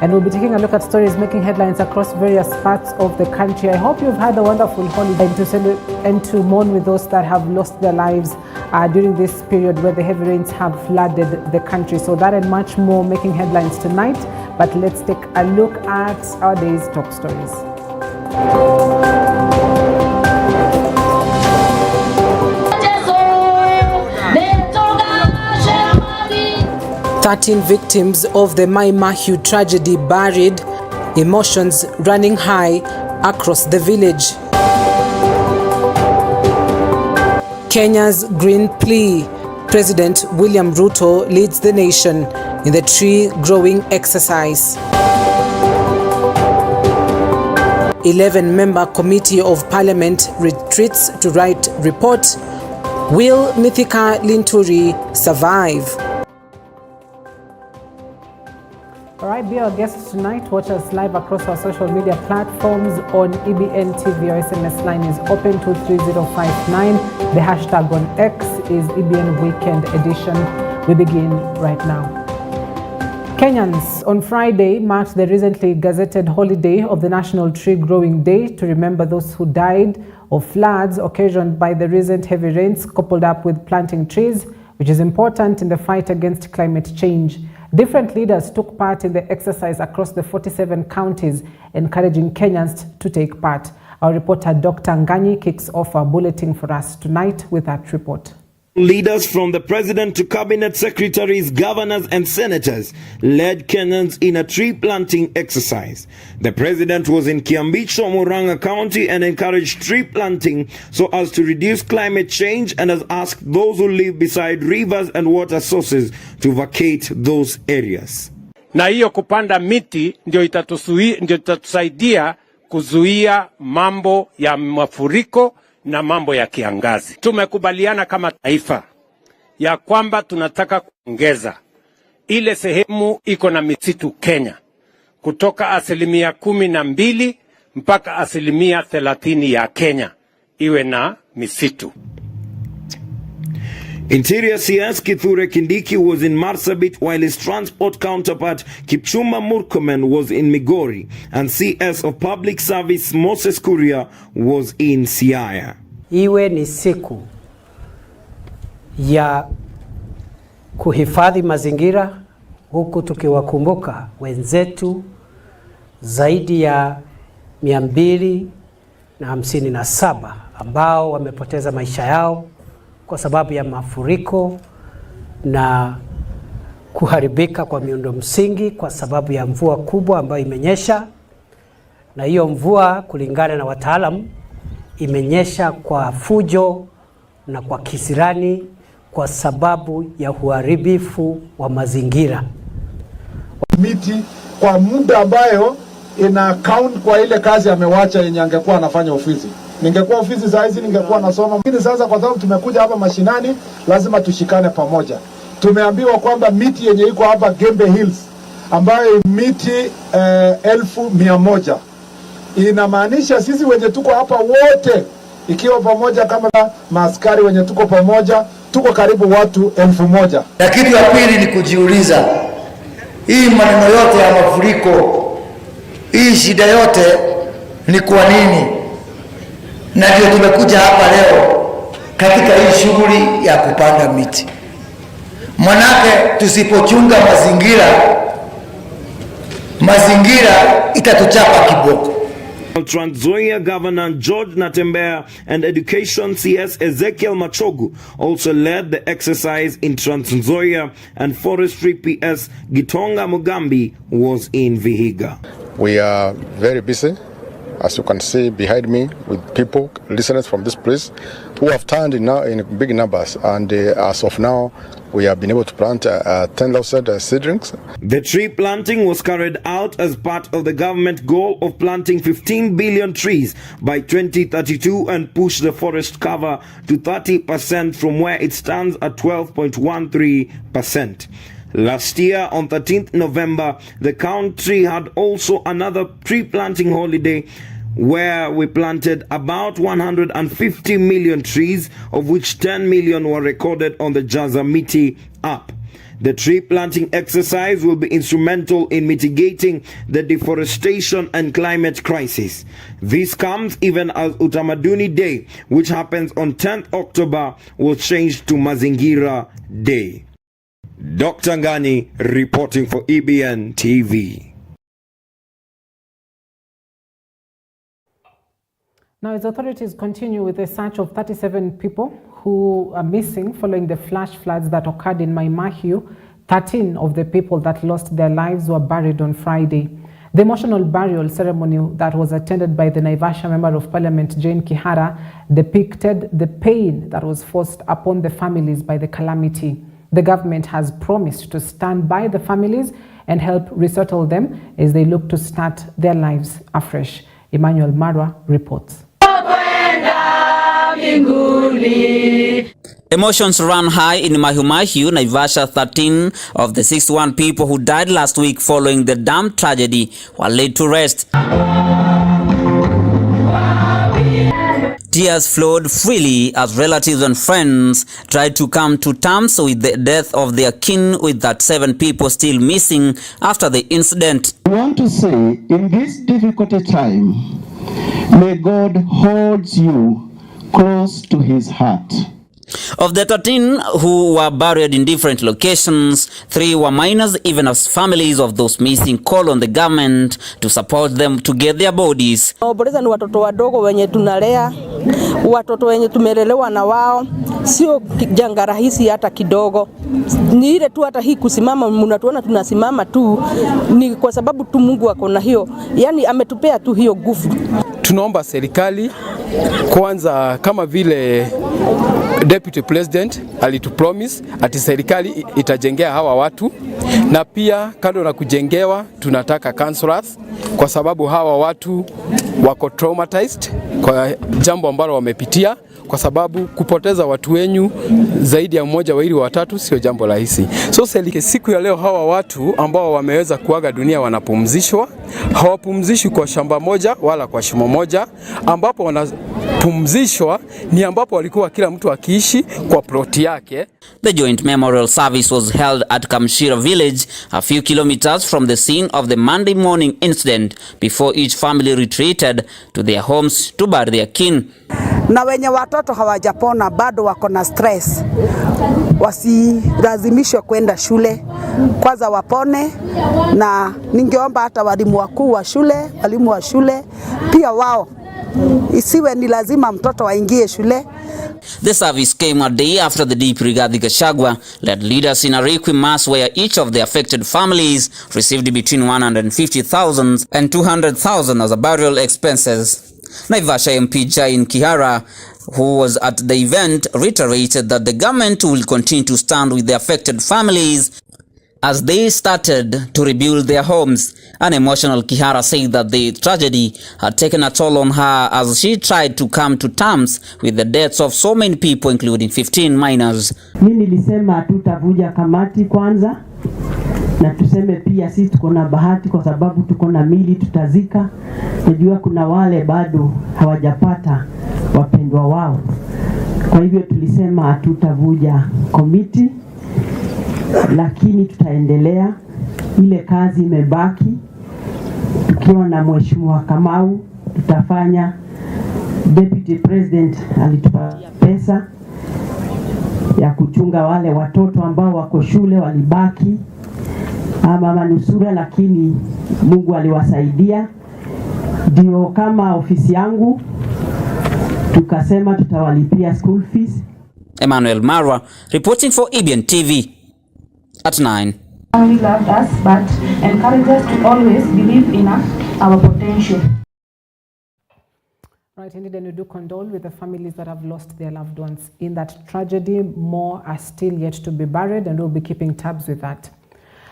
and we'll be taking a look at stories making headlines across various parts of the country. I hope you've had a wonderful holiday and to mourn with those that have lost their lives during this period where the heavy rains have flooded the country. So that and much more making headlines tonight, but let's take a look at our day's top stories. 13 victims of the Mai Mahiu tragedy buried, emotions running high across the village. Kenya's green plea. President William Ruto leads the nation in the tree growing exercise. 11-member committee of parliament retreats to write report. Will Mithika Linturi survive? All right, be our guest tonight. Watch us live across our social media platforms on EBN TV. Our SMS line is open 23059. The hashtag on X is EBN Weekend Edition. We begin right now. Kenyans on Friday marked the recently gazetted holiday of the National Tree Growing Day to remember those who died of floods occasioned by the recent heavy rains, coupled up with planting trees, which is important in the fight against climate change. Different leaders took part in the exercise across the 47 counties, encouraging Kenyans to take part. Our reporter Dr. Nganyi kicks off our bulletin for us tonight with that report. Leaders from the president to cabinet secretaries, governors and senators led Kenyans in a tree planting exercise. The president was in Kiambicho, Murang'a County and encouraged tree planting so as to reduce climate change and has asked those who live beside rivers and water sources to vacate those areas. Na hiyo kupanda miti ndio itatusaidia kuzuia mambo ya mafuriko na mambo ya kiangazi. Tumekubaliana kama taifa ya kwamba tunataka kuongeza ile sehemu iko na misitu Kenya kutoka 12% mpaka 30% ya Kenya iwe na misitu. Interior CS Kithure Kindiki was in Marsabit while his transport counterpart Kipchumba Murkomen was in Migori and CS of Public Service Moses Kuria was in Siaya. Iwe ni siku ya kuhifadhi mazingira huku tukiwakumbuka wenzetu zaidi ya 257 ambao wamepoteza maisha yao kwa sababu ya mafuriko na kuharibika kwa miundo msingi kwa sababu ya mvua kubwa ambayo imenyesha. Na hiyo mvua kulingana na wataalamu imenyesha kwa fujo na kwa kisirani kwa sababu ya uharibifu wa mazingira. Miti kwa muda ambayo ina account kwa ile kazi amewacha yenye angekuwa anafanya ofisi. Ningekuwa ofisi za hizi ningekuwa nasoma. Lakini sasa kwa sababu tumekuja hapa mashinani lazima tushikane pamoja. Tumeambiwa kwamba miti yenye iko hapa Gembe Hills ambayo miti 1100 inamaanisha sisi wenye tuko hapa wote ikiwa pamoja kama maaskari wenye tuko pamoja tuko karibu watu 1000. Na kitu ya pili ni kujiuliza hii maneno yote ya mafuriko, hii shida yote ni kwa nini? Na ndio tumekuja hapa leo katika hii shughuli ya kupanda miti. Manake tusipochunga mazingira itatuchapa kiboko. Trans Nzoia Governor George Natembeya and Education CS Ezekiel Machogu also led the exercise in Trans Nzoia, and Forestry PS Gitonga Mugambi was in Vihiga. We are very busy, as you can see behind me, with people, listeners from this place, who have turned in now in big numbers, and as of now, we have been able to plant 10,000 seedlings. The tree planting was carried out as part of the government goal of planting 15 billion trees by 2032 and push the forest cover to 30% from where it stands at 12.13%. Last year, on 13th November, the country had also another tree planting holiday where we planted about 150 million trees, of which 10 million were recorded on the Jaza Miti app. The tree planting exercise will be instrumental in mitigating the deforestation and climate crisis. This comes even as Utamaduni Day, which happens on 10th October, was changed to Mazingira Day. Dr. Ngani reporting for EBN TV. Now, as authorities continue with the search of 37 people who are missing following the flash floods that occurred in Mai Mahiu, 13 of the people that lost their lives were buried on Friday. The emotional burial ceremony that was attended by the Naivasha Member of Parliament, Jane Kihara, depicted the pain that was forced upon the families by the calamity. The government has promised to stand by the families and help resettle them as they look to start their lives afresh. Emmanuel Marwa reports. Emotions ran high in Mai Mahiu, Naivasha. 13 of the 61 people who died last week following the dam tragedy were laid to rest. Tears flowed freely as relatives and friends tried to come to terms with the death of their kin, with that 7 people still missing after the incident. I want to say, in this difficult time, may God hold you close to his heart. Of the 13 who were buried in different locations, 3 were minors, even as families of those missing call on the government to support them to get their bodies. Naomboleza ni watoto wadogo wenye tunalea, watoto wenye tumelelewa na wao, sio janga rahisi hata kidogo. Ni ile tu hata hii kusimama, mnatuona tunasimama tu, ni kwa sababu tu Mungu ako na hiyo, yani ametupea tu hiyo nguvu. Tunaomba serikali kwanza, kama vile Deputy President alitupromise ati serikali itajengea hawa watu, na pia kando na kujengewa tunataka counselors, kwa sababu hawa watu wako traumatized kwa jambo ambalo wamepitia, kwa sababu kupoteza watu wenyu zaidi ya mmoja, wawili, watatu sio jambo rahisi. So siku ya leo hawa watu ambao wameweza kuaga dunia wanapumzishwa, hawapumzishwi kwa shamba moja wala kwa shimo moja. Ambapo wanapumzishwa ni ambapo walikuwa kila mtu akiishi kwa ploti yake. The joint memorial service was held at Kamshira village, a few kilometers from the scene of the Monday morning incident, before each family retreated to their homes to bury their kin. Na wenye watoto hawajapona bado wako na stress, wasilazimishwe kwenda shule, kwanza wapone. Na ningeomba hata walimu wakuu wa shule, walimu wa shule pia wao, isiwe ni lazima mtoto waingie shule. The service came a day after the DP Rigathi Gachagua led leaders in a requiem mass where each of the affected families received between 150,000 and 200,000 as a burial expenses. Naivasha MP Jane Kihara, who was at the event, reiterated that the government will continue to stand with the affected families as they started to rebuild their homes. An emotional Kihara said that the tragedy had taken a toll on her as she tried to come to terms with the deaths of so many people, including 15 minors. Mimi nilisema tutavuja kamati kwanza, na tuseme pia sisi tuko na bahati kwa sababu tuko na mili tutazika. Najua kuna wale bado hawajapata wapendwa wao. Kwa hivyo tulisema tutavuja komiti, lakini tutaendelea. Ile kazi imebaki, tukiwa na Mheshimiwa Kamau tutafanya. Deputy President alitupa pesa ya kuchunga wale watoto ambao wako shule walibaki ama manusura, lakini Mungu aliwasaidia. Ndio kama ofisi yangu tukasema tutawalipia school fees. Emmanuel Marwa reporting for EBN TV at 9. He loved us but encouraged us to always believe in our potential. Right, indeed, and we do condole with the families that have lost their loved ones in that tragedy. More are still yet to be buried, and we'll be keeping tabs with that.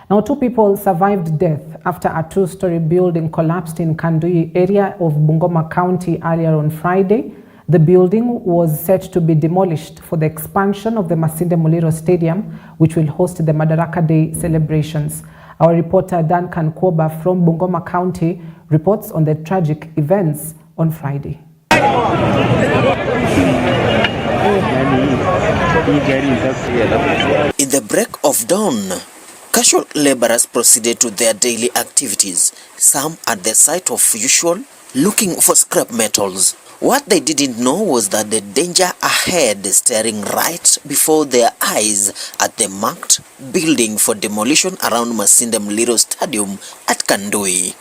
Now, 2 people survived death after a 2-story building collapsed in Kandui area of Bungoma County earlier on Friday. The building was set to be demolished for the expansion of the Masinde Muliro Stadium, which will host the Madaraka Day celebrations. Our reporter Duncan Koba from Bungoma County reports on the tragic events on Friday. In the break of dawn, casual laborers proceeded to their daily activities, some at the site of usual, looking for scrap metals. What they didn't know was that the danger ahead staring right before their eyes at the marked building for demolition around Masinde Muliro Stadium at Kandui.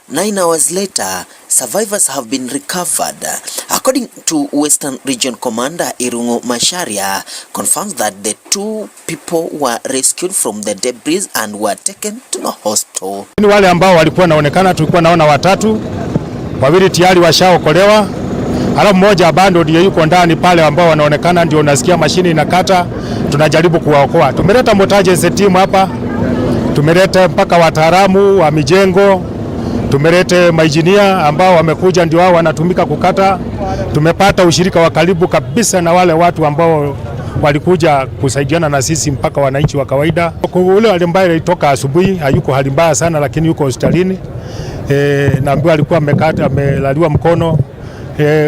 Nine hours later, survivors have been recovered. According to Western Region Commander Irungu Macharia, confirms that the two people were rescued from the debris and were taken to the hospital. Wale ambao walikuwa naonekana, tulikuwa naona watatu, wawili tayari washaokolewa, alafu mmoja bado ndiye yuko ndani pale, ambao wanaonekana ndio unasikia mashini inakata, tunajaribu kuwaokoa. Tumeleta motaje timu hapa, tumeleta mpaka wataalamu wa mijengo, tumelete mainjinia ambao wamekuja ndio wao wanatumika kukata. Tumepata ushirika wa karibu kabisa na wale watu ambao walikuja kusaidiana na sisi mpaka wananchi wa kawaida. Ule ambaye alitoka asubuhi hayuko hali mbaya sana, lakini yuko hospitalini. Naambiwa alikuwa amelaliwa mkono.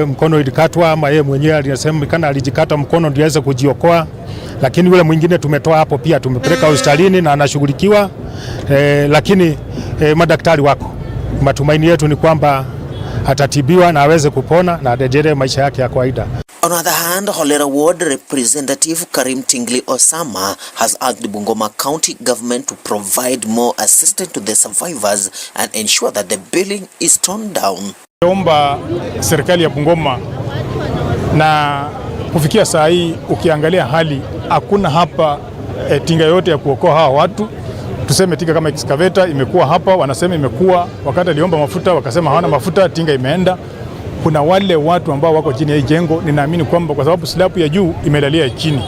Mkono ilikatwa, ama yeye mwenyewe alisema kana alijikata mkono ndio aweze kujiokoa, lakini yule mwingine tumetoa hapo pia, tumepeleka hospitalini na anashughulikiwa, lakini madaktari wako. Matumaini yetu ni kwamba atatibiwa na aweze kupona na aendelee maisha yake ya kawaida. On the other hand, Holera Ward Representative Karim Tingli Osama has urged Bungoma County government to provide more assistance to the survivors and ensure that the building is torn down. Omba serikali ya Bungoma, na kufikia saa hii ukiangalia hali hakuna hapa tinga yote ya kuokoa hawa watu. Tuseme tinga kama excavator imekuwa hapa, wanasema imekuwa, wakati aliomba mafuta wakasema hawana mafuta, tinga imeenda. Kuna wale watu ambao wako chini ya jengo, ninaamini kwamba kwa sababu slab ya juu imelalia chini,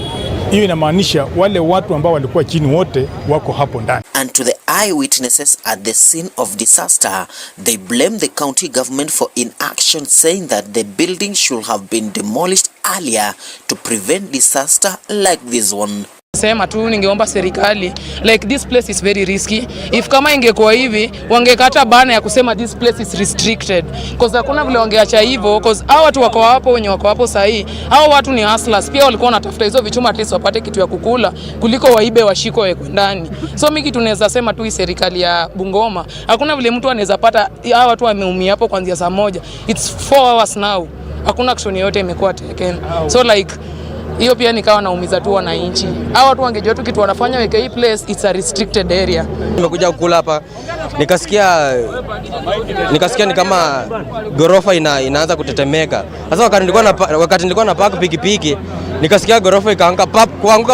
hiyo inamaanisha wale watu ambao walikuwa chini wote wako hapo ndani. And to the eyewitnesses at the scene of disaster, they blame the county government for inaction, saying that the building should have been demolished earlier to prevent disaster like this one. Sema tu ningeomba serikali, like this place is very risky. If kama ingekuwa hivi wangekata bana ya kusema this place is restricted, because hakuna vile wangeacha hivyo, because hao watu wako hapo, wenye wako hapo sahi, hao watu ni hustlers pia, walikuwa wanatafuta hizo vichuma at least wapate kitu ya kukula kuliko waibe washiko wekwe ndani. So mimi kitu naweza sema tu serikali ya Bungoma, hakuna vile mtu anaweza pata hao watu wameumia hapo kuanzia saa moja, it's 4 hours now, hakuna action yote imekuwa taken. So like hiyo pia nikawa naumiza tu wananchi. Hao watu wangejua tu kitu wanafanya, weke hii place it's a restricted area. Nimekuja kukula hapa nikasikia ni kama gorofa inaanza kutetemeka. Sasa wakati nilikuwa na park pikipiki nikasikia gorofa ikaanguka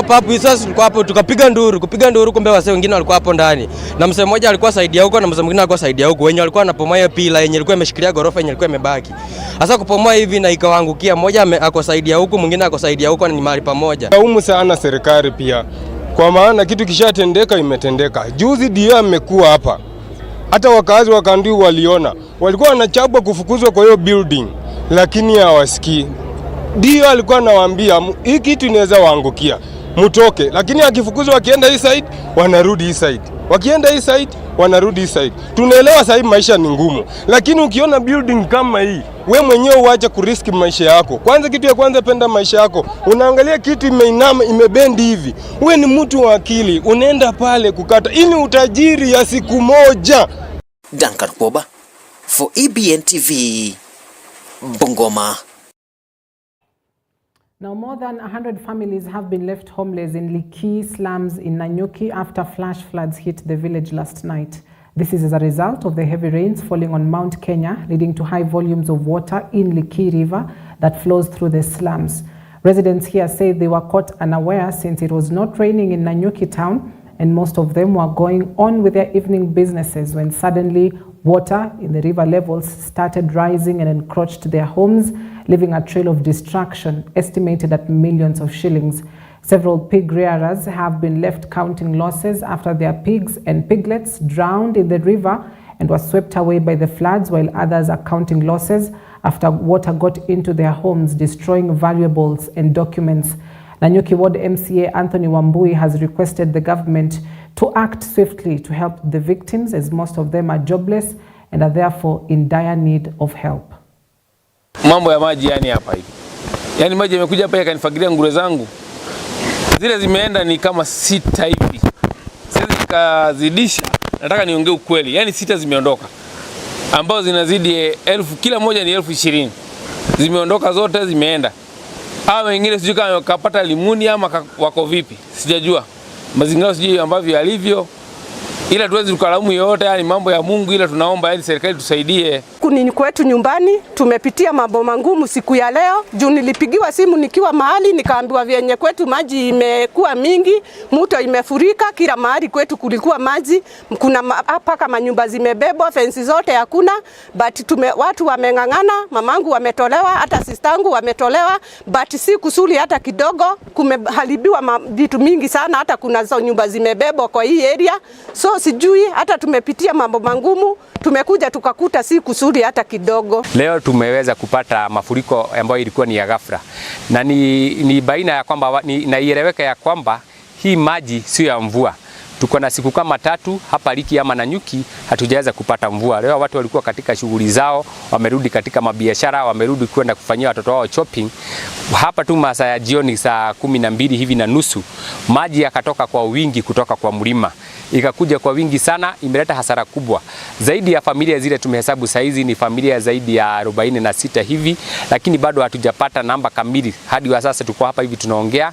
pap sasa tulikuwa hapo kupiga nduru, kumbe wase wengine walikuwa hapo ndani. Na msemo mmoja alikuwa saidia huko na msemo mwingine alikuwa saidia huko. Wenye walikuwa wanapomoa hiyo pila yenye ilikuwa imeshikilia gorofa yenye ilikuwa imebaki. Sasa kupomoa hivi na ikawaangukia, mmoja ako saidia huko, mwingine ako saidia huko, ni mahali pamoja. Naumu sana serikali pia, kwa maana kitu kishatendeka imetendeka. Juzi dia amekuwa hapa, hata wakazi wa Kandui waliona, walikuwa wanachabwa kufukuzwa kwa hiyo building, lakini hawasikii. Dio alikuwa anawaambia hii kitu inaweza waangukia, mutoke, lakini akifukuzwa wakienda hii side wanarudi hii side, wakienda hii side wanarudi hii side. Tunaelewa sasa maisha ni ngumu, lakini ukiona building kama hii, we mwenyewe uache kuriski maisha yako. Kwanza kitu ya kwanza, penda maisha yako. Unaangalia kitu imeinama, imebendi hivi, we ni mtu wa akili, unaenda pale kukata. Hii ni utajiri ya siku moja. Duncan Koba for EBN TV, Bungoma. Now, more than 100 families have been left homeless in Likii slums in Nanyuki after flash floods hit the village last night. This is as a result of the heavy rains falling on Mount Kenya, leading to high volumes of water in Likii River that flows through the slums. Residents here say they were caught unaware since it was not raining in Nanyuki town, and most of them were going on with their evening businesses when suddenly water in the river levels started rising and encroached their homes, leaving a trail of destruction estimated at millions of shillings. Several pig rearers have been left counting losses after their pigs and piglets drowned in the river and were swept away by the floods, while others are counting losses after water got into their homes, destroying valuables and documents. Nanyuki Ward MCA Anthony Wambui has requested the government to act swiftly to help the victims, as most of them are jobless and are therefore in dire need of help. Mambo ya maji yani hapa hivi. Yani maji yamekuja hapa yakanifagilia nguruwe zangu. Zile zimeenda ni kama 6 hivi. Siwezi nikazidisha, nataka niongee ukweli. Yani 6 zimeondoka. Ambao zinazidi 1000, kila moja ni 20,000. Zimeondoka zote, zimeenda. Hawa wengine sijui kama wakapata limuni ama wako vipi. Sijajua. Mazingira sijui ambavyo yalivyo. Ila tuwezi tukalaumu yote, yani mambo ya Mungu, ila tunaomba yani serikali tusaidie. Kuni kwetu nyumbani tumepitia mambo mangumu siku ya leo. Juu nilipigiwa simu nikiwa mahali nikaambiwa vyenye kwetu maji imekuwa mingi, mto imefurika, kila mahali kwetu kulikuwa maji, kuna paka manyumba zimebebwa, fensi zote hakuna, but watu wamengangana, mamangu wametolewa, hata sistangu wametolewa, but si kusuli hata kidogo, kumeharibiwa vitu mingi sana, hata kuna nyumba zimebebwa kwa hii area. So sijui, hata tumepitia mambo mangumu, tumekuja tukakuta si kusudi hata kidogo. Leo tumeweza kupata mafuriko ambayo ilikuwa ni ya ghafla. Na ni baina ya kwamba naieleweka ya kwamba hii maji sio ya mvua. Tuko na siku kama 3 hapa Liki ama Nanyuki hatujaweza kupata mvua. Leo watu walikuwa katika shughuli zao, wamerudi katika mabiashara, wamerudi kwenda kufanyia watoto wao shopping. Hapa tu masaa ya jioni saa 12 hivi na nusu, maji yakatoka kwa wingi kutoka kwa mlima. Ikakuja kwa wingi sana, imeleta hasara kubwa. Zaidi ya familia zile tumehesabu saizi ni familia zaidi ya 46 hivi, lakini bado hatujapata namba kamili. Hadi wa sasa tuko hapa hivi tunaongea,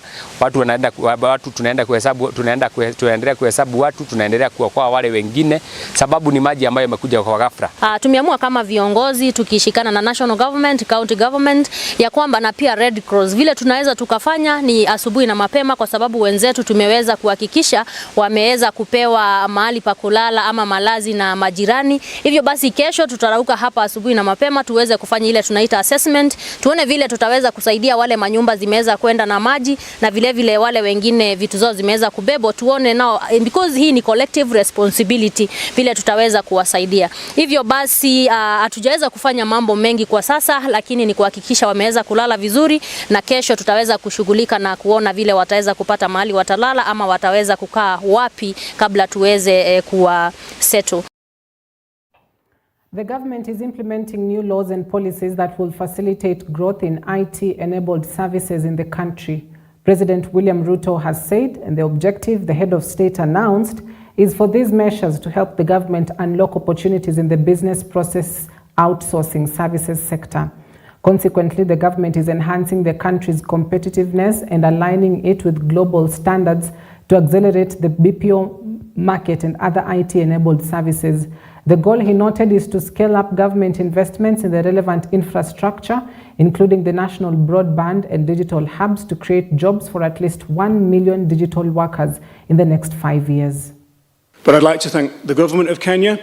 tunaendelea kuhesabu watu, tunaendelea kuokoa wale wengine, sababu ni maji ambayo yamekuja kwa ghafla. Tumeamua kama viongozi tukishikana na national government, county government ya kwamba na pia Red Cross vile tunaweza tukafanya ni asubuhi na mapema, kwa sababu wenzetu tumeweza kuhakikisha wameweza kupewa mahali pa kulala ama malazi na majirani. Hivyo basi kesho tutarauka hapa asubuhi na mapema tuweze kufanya ile tunaita assessment, tuone vile tutaweza kusaidia wale manyumba zimeweza kwenda na maji na vile vile wale wengine vitu zao zimeweza kubebwa, tuone nao, because hii ni collective responsibility, vile tutaweza kuwasaidia. Hivyo basi hatujaweza kufanya mambo mengi kwa sasa, lakini ni kuhakikisha wameweza kulala vizuri, na kesho tutaweza kushughulika na kuona vile wataweza kupata mahali watalala ama wataweza kukaa wapi kabla tuweze kuwa settle. The government is implementing new laws and policies that will facilitate growth in IT-enabled services in the country. President William Ruto has said, and the objective the head of state announced is for these measures to help the government unlock opportunities in the business process outsourcing services sector. Consequently, the government is enhancing the country's competitiveness and aligning it with global standards to accelerate the BPO market and other IT-enabled services. The goal, he noted, is to scale up government investments in the relevant infrastructure, including the national broadband and digital hubs, to create jobs for at least 1 million digital workers in the next 5 years. But I'd like to thank the government of Kenya,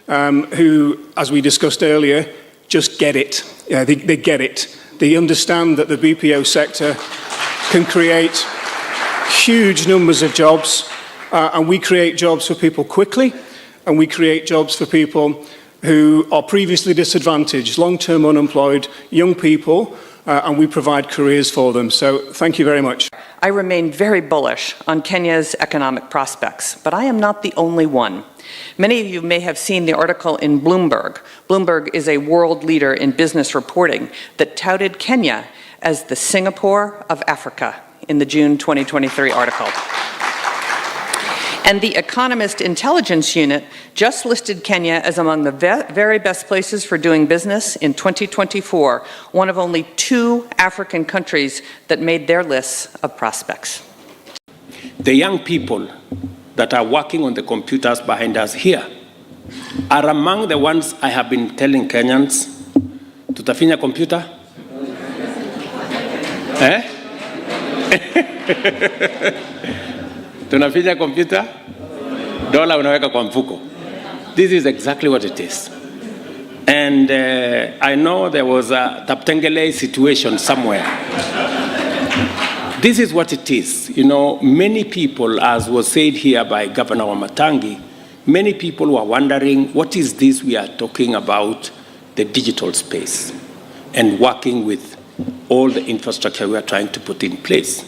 who, as we discussed earlier, just get it. They get it. They understand that the BPO sector can create huge numbers of jobs, and we create jobs for people quickly, and we create jobs for people who are previously disadvantaged, long-term unemployed, young people, and we provide careers for them. So thank you very much. I remain very bullish on Kenya's economic prospects, but I am not the only one. Many of you may have seen the article in Bloomberg. Bloomberg is a world leader in business reporting that touted Kenya as the Singapore of Africa in the June 2023 article. And the Economist Intelligence Unit just listed Kenya as among the very best places for doing business in 2024, one of only 2 African countries that made their lists of prospects. The young people that are working on the computers behind us here are among the ones I have been telling Kenyans, tutafinya computer? Tunafinya computer? Dola unaweka kwa mfuko. This is exactly what it is. And I know there was a Taptengele situation somewhere. This is what it is. You know, many people, as was said here by Governor Wamatangi, many people were wondering, what is this we are talking about, the digital space? and working with all the infrastructure we are trying to put in place.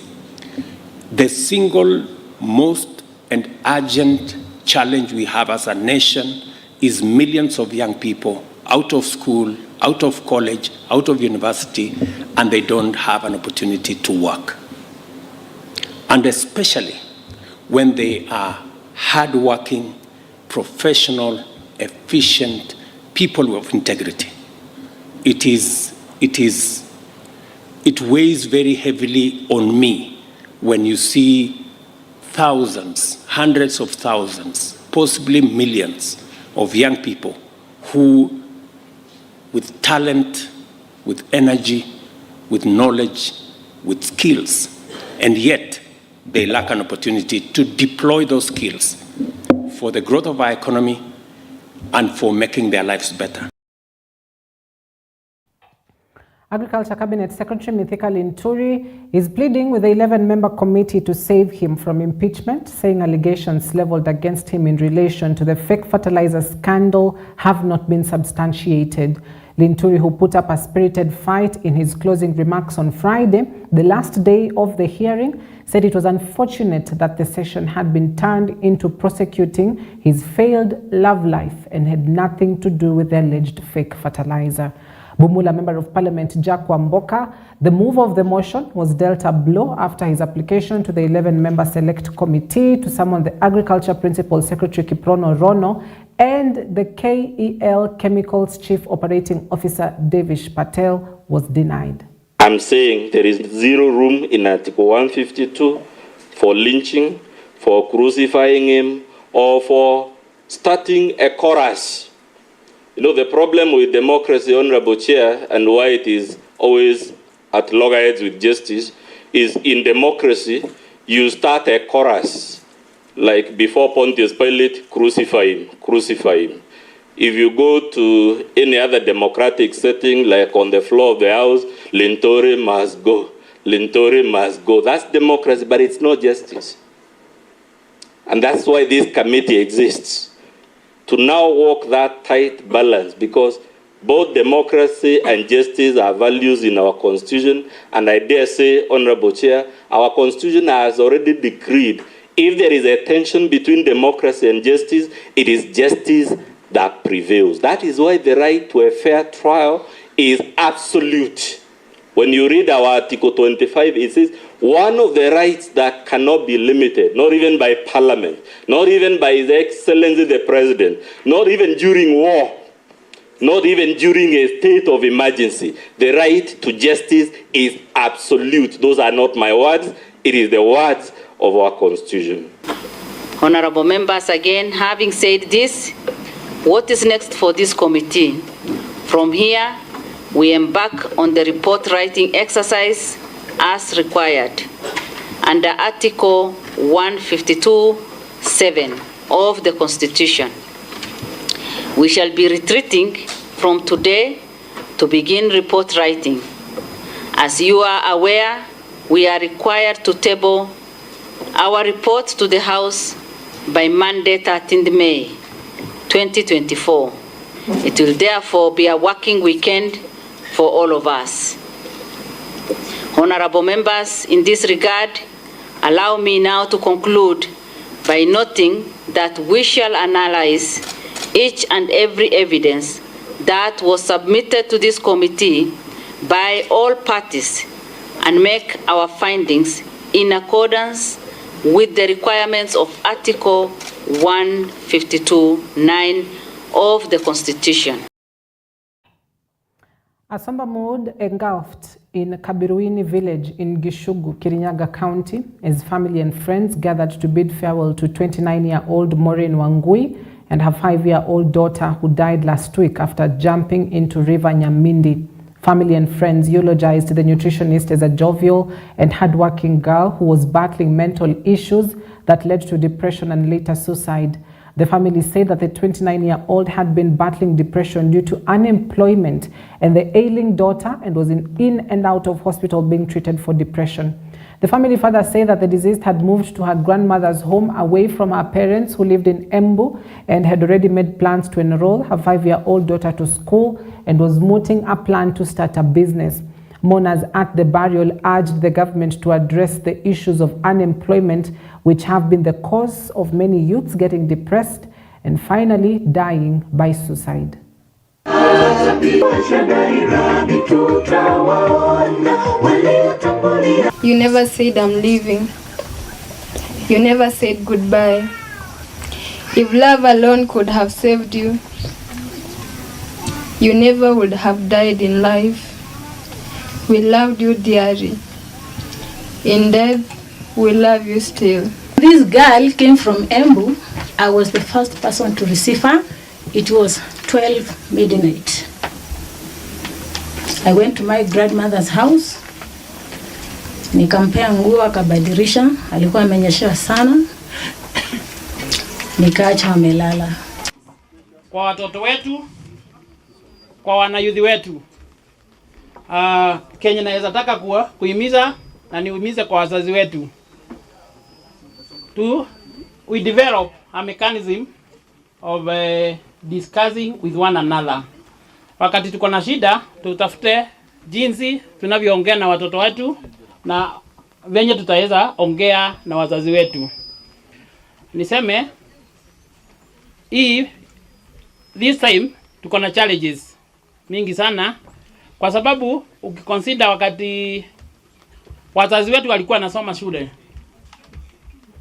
The single most and urgent challenge we have as a nation is millions of young people out of school, out of college, out of university, and they don't have an opportunity to work. And especially when they are hardworking, professional, efficient people of integrity. It weighs very heavily on me when you see thousands, hundreds of thousands, possibly millions of young people who, with talent, with energy, with knowledge, with skills, and yet they lack an opportunity to deploy those skills for the growth of our economy and for making their lives better. Agriculture Cabinet Secretary Mithika Linturi is pleading with the 11-member committee to save him from impeachment, saying allegations leveled against him in relation to the fake fertilizer scandal have not been substantiated. Linturi, who put up a spirited fight in his closing remarks on Friday, the last day of the hearing, said it was unfortunate that the session had been turned into prosecuting his failed love life and had nothing to do with the alleged fake fertilizer. Bumula Member of Parliament Jack Wamboka, the move of the motion was dealt a blow after his application to the 11-member Select Committee to summon the Agriculture Principal Secretary Kiprono Rono and the KEL Chemicals Chief Operating Officer Devish Patel was denied. I'm saying there is zero room in Article 152 for lynching, for crucifying him, or for starting a chorus. You know, the problem with democracy, Honorable Chair, and why it is always at loggerheads with justice, is in democracy, you start a chorus. Like before Pontius Pilate, crucify him, crucify him. If you go to any other democratic setting, like on the floor of the House, Linturi must go, Linturi must go. That's democracy, but it's not justice. And that's why this committee exists, to now walk that tight balance, because both democracy and justice are values in our Constitution, and I dare say, Honorable Chair, our Constitution has already decreed if there is a tension between democracy and justice, it is justice that prevails. That is why the right to a fair trial is absolute. When you read our Article 25, it says one of the rights that cannot be limited, not even by Parliament, not even by His Excellency the President, not even during war, not even during a state of emergency. The right to justice is absolute. Those are not my words. It is the words of our Constitution. Honorable members, again, having said this, what is next for this committee? From here, we embark on the report writing exercise as required under Article 152(7) of the Constitution. We shall be retreating from today to begin report writing. As you are aware, we are required to table our report to the House by Monday, 13th May 2024. It will therefore be a working weekend for all of us. Honorable members, in this regard, allow me now to conclude by noting that we shall analyze each and every evidence that was submitted to this committee by all parties and make our findings in accordance with the requirements of Article 152(9) of the Constitution. A somber mood engulfed in Kabiruini village in Gishugu, Kirinyaga County, as family and friends gathered to bid farewell to 29-year-old Maureen Wangui and her 5-year-old daughter who died last week after jumping into River Nyamindi. Family and friends eulogized the nutritionist as a jovial and hardworking girl who was battling mental issues that led to depression and later suicide. The family said that the 29-year-old had been battling depression due to unemployment and the ailing daughter, and was in and out of hospital being treated for depression. The family further said that the deceased had moved to her grandmother's home away from her parents who lived in Embu, and had already made plans to enroll her 5-year-old daughter to school, and was mooting a plan to start a business. Mourners at the burial urged the government to address the issues of unemployment, which have been the cause of many youths getting depressed and finally dying by suicide. You never said I'm leaving. You never said goodbye. If love alone could have saved you, you never would have died in life. We loved you dearly. In death, we love you still. This girl came from Embu. I was the first person to receive her. It was 12 midnight. I went to my grandmother's house. Nikampea nguo akabadilisha, alikuwa amenyeshewa sana. Nikaacha amelala. Kwa watoto wetu, kwa wanayuthi wetu, Kenya naweza taka kuhimiza na niumize kwa wazazi wetu. We develop a mechanism of discussing with one another. Wakati tuko na shida, tutafute jinsi tunavyoongea na watoto wetu na venye tutaweza ongea na wazazi wetu. Niseme this time tuko na challenges mingi sana, kwa sababu ukiconsider wakati wazazi wetu walikuwa nasoma shule,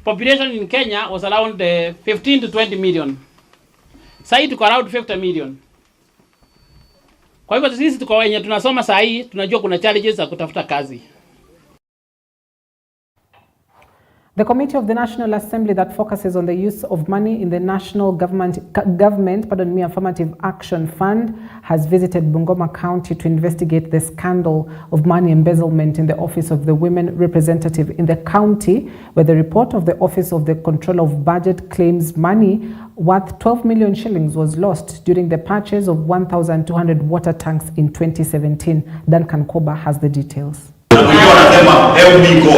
population in Kenya was around 15 to 20 million. Sasa tuko around 50 million. Kwa hivyo sisi tuko wenye tunasoma sasa hii tunajua kuna challenges za kutafuta kazi. The Committee of the National Assembly that focuses on the use of money in the National Government Affirmative Action Fund has visited Bungoma County to investigate the scandal of money embezzlement in the Office of the Women Representative in the county, where the report of the Office of the Controller of Budget claims money worth 12 million shillings was lost during the purchase of 1,200 water tanks in 2017. Duncan Koba has the details.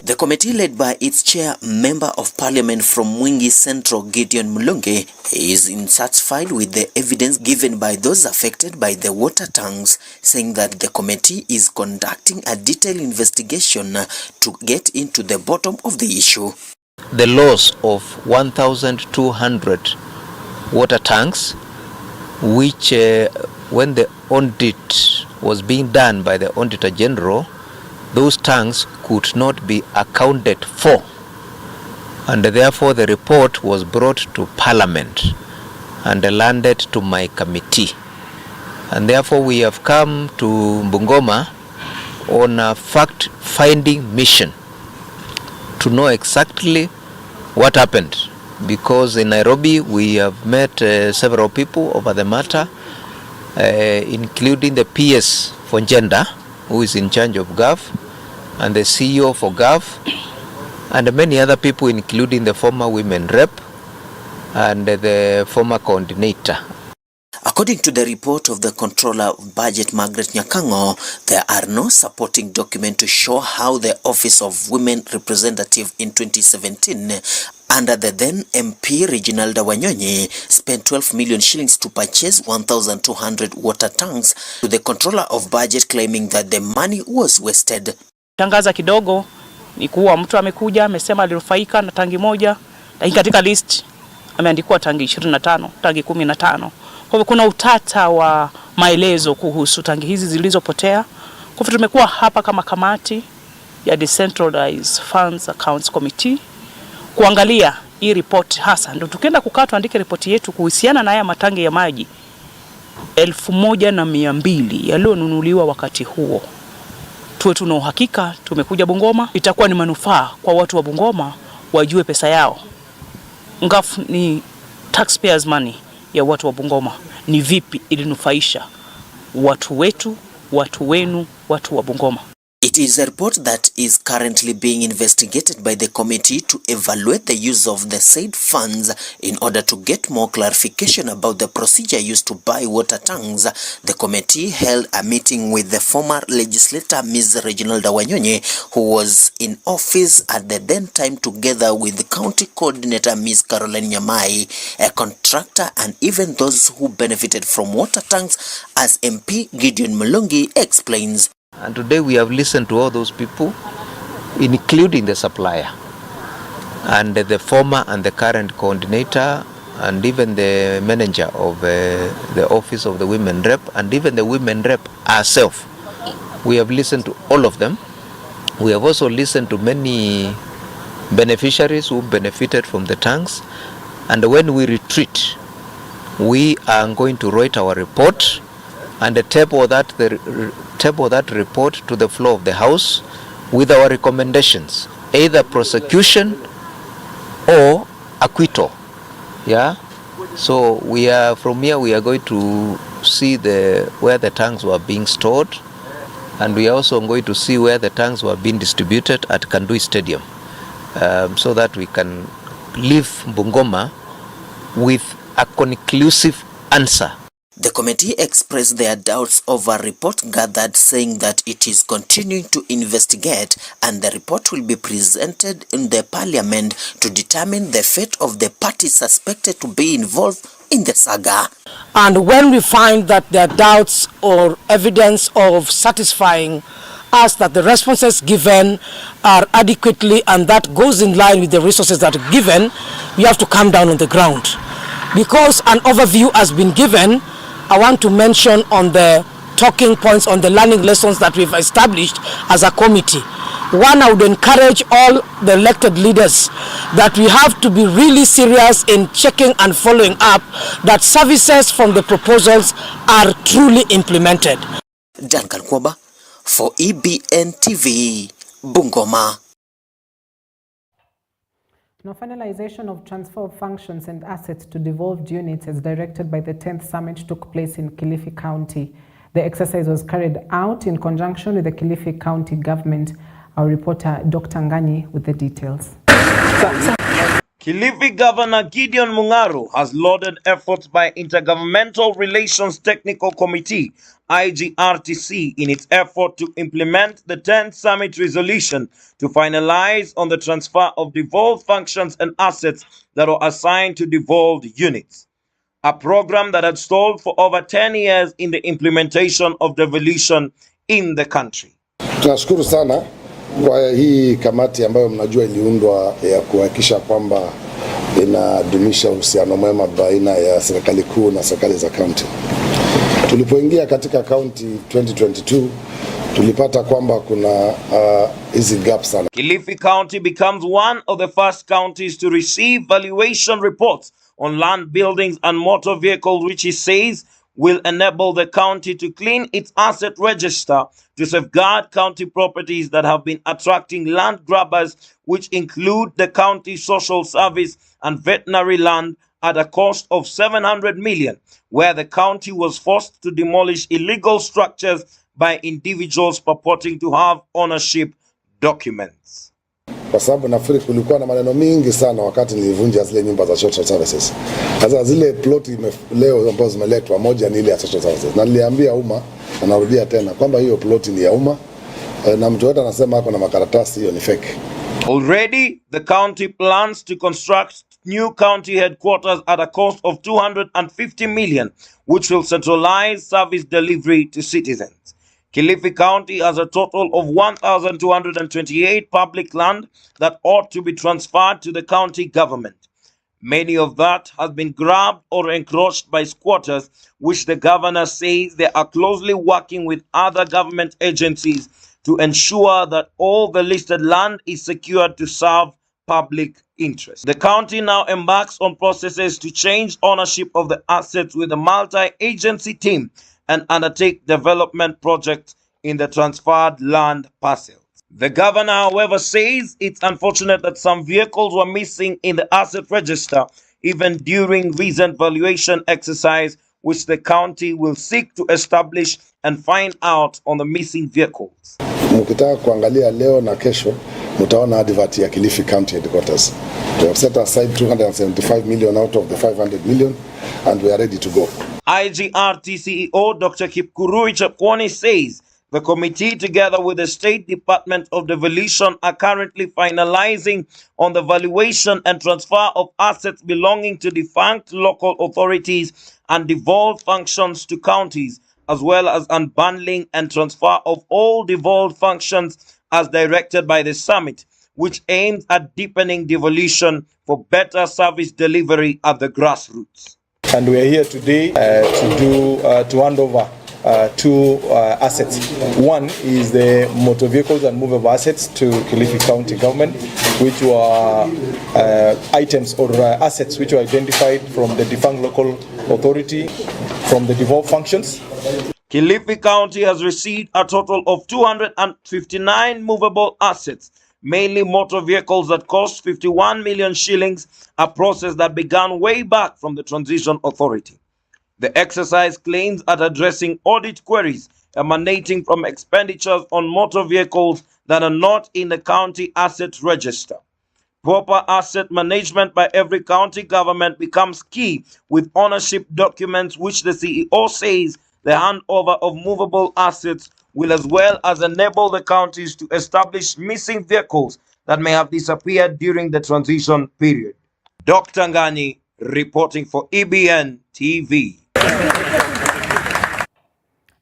The committee, led by its chair, Member of Parliament from Mwingi Central, Gideon Mulunge, is dissatisfied with the evidence given by those affected by the water tanks, saying that the committee is conducting a detailed investigation to get into the bottom of the issue. The loss of 1,200 water tanks, which when the audit was being done by the Auditor General, those tanks could not be accounted for, and therefore the report was brought to Parliament and landed to my committee, and therefore we have come to Bungoma on a fact-finding mission to know exactly what happened, because in Nairobi we have met several people over the matter, including the PS for Gender, who is in charge of GAV, and the CEO for GAV, and many other people, including the former women rep and the former coordinator. According to the report of the Controller of Budget, Margaret Nyakango, there are no supporting documents to show how the Office of Women Representative in 2017, under the then MP Reginalda Wanyonyi, spent 12 million shillings to purchase 1,200 water tanks, to the Controller of Budget claiming that the money was wasted. Tangaza kidogo ni kuwa mtu amekuja amesema alinufaika na tangi moja, lakini katika list ameandikwa tangi 25, tangi 15. Kwa hivyo kuna utata wa maelezo kuhusu tangi hizi zilizopotea. Kwa hivyo tumekuwa hapa kama kamati ya Decentralized Funds Accounts Committee kuangalia hii report hasa. Ndio tukienda kukaa tuandike report yetu kuhusiana na haya matangi ya maji 1,200 yalionunuliwa wakati huo. Tuwe tuna uhakika tumekuja Bungoma, itakuwa ni manufaa kwa watu wa Bungoma wajue pesa yao. Ngafu ni taxpayers money ya watu wa Bungoma, ni vipi ilinufaisha watu wetu, watu wenu, watu wa Bungoma. It is a report that is currently being investigated by the committee to evaluate the use of the said funds in order to get more clarification about the procedure used to buy water tanks. The committee held a meeting with the former legislator Ms. Reginalda Wanyonyi, who was in office at the then time, together with the county coordinator Ms. Caroline Nyamai, a contractor, and even those who benefited from water tanks, as MP Gideon Mulungi explains. And today we have listened to all those people, including the supplier, and the former and the current coordinator, and even the manager of the office of the women rep, and even the women rep herself. We have listened to all of them. We have also listened to many beneficiaries who benefited from the tanks. And when we retreat, we are going to write our report and table that report to the floor of the House with our recommendations, either prosecution or acquittal. Yeah. So we are from here. We are going to see where the tanks were being stored, and we are also going to see where the tanks were being distributed at Kandui Stadium, so that we can leave Bungoma with a conclusive answer. The committee expressed their doubts over a report gathered, saying that it is continuing to investigate and the report will be presented in the parliament to determine the fate of the parties suspected to be involved in the saga. And when we find that there are doubts or evidence of satisfying us that the responses given are adequately and that goes in line with the resources that are given, we have to come down on the ground. Because an overview has been given, I want to mention on the talking points, on the learning lessons that we've established as a committee. One, I would encourage all the elected leaders that we have to be really serious in checking and following up that services from the proposals are truly implemented. Duncan Kwaba for EBN TV, Bungoma. Now, finalization of transfer of functions and assets to devolved units as directed by the 10th Summit took place in Kilifi County. The exercise was carried out in conjunction with the Kilifi County government. Our reporter, Dr. Ngani, with the details. Kilifi Governor Gideon Mung'aro has lauded efforts by Intergovernmental Relations Technical Committee, IGRTC, in its effort to implement the 10th Summit resolution to finalize on the transfer of devolved functions and assets that are assigned to devolved units. A program that had stalled for over 10 years in the implementation of devolution in the country. Tunashukuru sana kwa hii kamati ambayo mnajua iliundwa ya kuhakikisha kwamba inadumisha uhusiano mwema baina ya serikali kuu na serikali za kaunti. Tulipoingia katika kaunti 2022 tulipata kwamba kuna hizi gaps sana. Kilifi County becomes one of the first counties to receive valuation reports on land, buildings and motor vehicles, which he says will enable the county to clean its asset register to safeguard county properties that have been attracting land grabbers, which include the county social service and veterinary land at a cost of 700 million, where the county was forced to demolish illegal structures by individuals purporting to have ownership documents. Kwa sababu nafikiri kulikuwa na maneno mingi sana wakati nilivunja zile nyumba za social services. Sasa zile ploti leo ambazo zimeletwa, moja ni ile ya social services. Na niliambia umma na narudia tena kwamba hiyo ploti ni ya umma na mtu yote anasema hapo na makaratasi, hiyo ni fake. Already the county plans to construct new county headquarters at a cost of 250 million, which will centralize service delivery to citizens. Kilifi County has a total of 1,228 public land that ought to be transferred to the county government. Many of that has been grabbed or encroached by squatters, which the governor says they are closely working with other government agencies to ensure that all the listed land is secured to serve public interest. The county now embarks on processes to change ownership of the assets with a multi-agency team and undertake development projects in the transferred land parcels. The governor, however, says it's unfortunate that some vehicles were missing in the asset register even during recent valuation exercise, which the county will seek to establish and find out on the missing vehicles. Mkitaka kuangalia leo na kesho mtaona advert ya Kilifi County Headquarters. We have set aside 275 million out of the 500 million and we are ready to go. IGRT CEO Dr. Kipkurui Chakwoni says the committee, together with the State Department of Devolution, are currently finalizing on the valuation and transfer of assets belonging to defunct local authorities and devolved functions to counties, as well as unbundling and transfer of all devolved functions as directed by the summit, which aims at deepening devolution for better service delivery at the grassroots. And we are here today to hand over two assets. One is the motor vehicles and movable assets to Kilifi County government, which were items or assets which were identified from the defunct local authority, from the devolved functions. Kilifi County has received a total of 259 movable assets, mainly motor vehicles that cost 51 million shillings, a process that began way back from the Transition Authority. The exercise claims at addressing audit queries emanating from expenditures on motor vehicles that are not in the county asset register. Proper asset management by every county government becomes key with ownership documents, which the CEO says the handover of movable assets will as well as enable the counties to establish missing vehicles that may have disappeared during the transition period. Dr. Ngani reporting for EBN TV.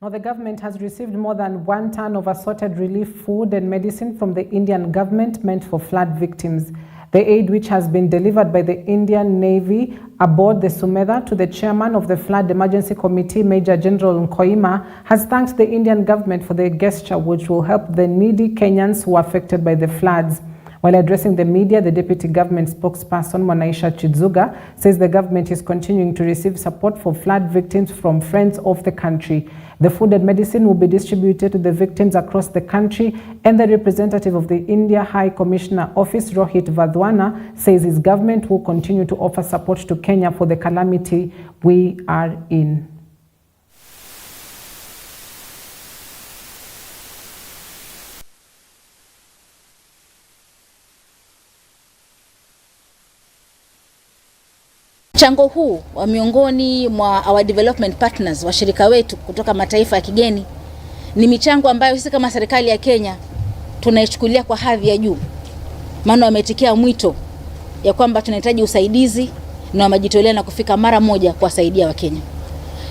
Now, the government has received more than 1 ton of assorted relief food and medicine from the Indian government meant for flood victims. The aid, which has been delivered by the Indian Navy aboard the Sumedha to the chairman of the Flood Emergency Committee, Major General Nkoima, has thanked the Indian government for the gesture, which will help the needy Kenyans who are affected by the floods. While addressing the media, the deputy government spokesperson, Mwanaisha Chizuga, says the government is continuing to receive support for flood victims from friends of the country. The food and medicine will be distributed to the victims across the country, and the representative of the India High Commissioner Office, Rohit Vadhwana, says his government will continue to offer support to Kenya for the calamity we are in. Mchango huu wa miongoni mwa our development partners, washirika wetu kutoka mataifa ya kigeni, ni michango ambayo sisi kama serikali ya Kenya tunaichukulia kwa hadhi ya juu. Maana wametikia mwito ya kwamba tunahitaji usaidizi na wamejitolea na kufika mara moja kuwasaidia Wakenya.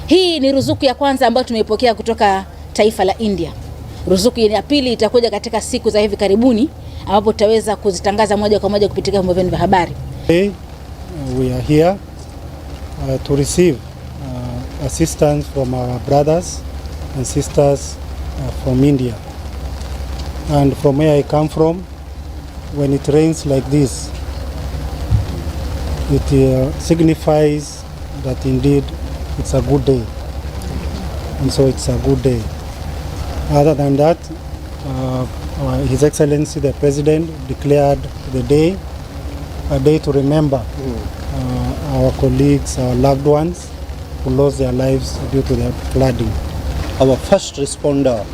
Hii ni ruzuku ya kwanza ambayo tumeipokea kutoka taifa la India. Ruzuku ya pili itakuja katika siku za hivi karibuni ambapo tutaweza kuzitangaza moja kwa moja kupitia vyombo vya habari. We are here to receive assistance from our brothers and sisters from India. And from where I come from, when it rains like this, it signifies that indeed it's a good day. And so it's a good day. Other than that, His Excellency the President declared the day a day to remember our colleagues, our loved ones who lost their lives due to the flooding. Our first responder,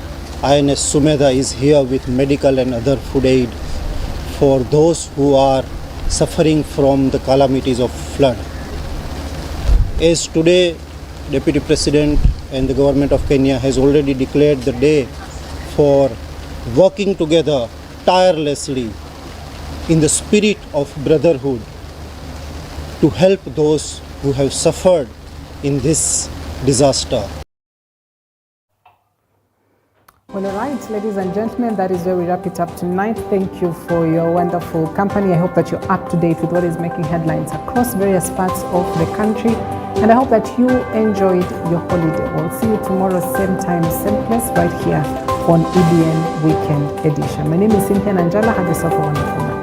INS Sumedha, is here with medical and other food aid for those who are suffering from the calamities of flood. As today, Deputy President and the Government of Kenya has already declared the day for working together tirelessly in the spirit of brotherhood to help those who have suffered in this disaster. Well, all right, ladies and gentlemen, that is where we wrap it up tonight. Thank you for your wonderful company. I hope that you're up to date with what is making headlines across various parts of the country. And I hope that you enjoyed your holiday. We'll see you tomorrow, same time, same place, right here on EBN Weekend Edition. My name is Cynthia Nanjala. Have yourself a wonderful night.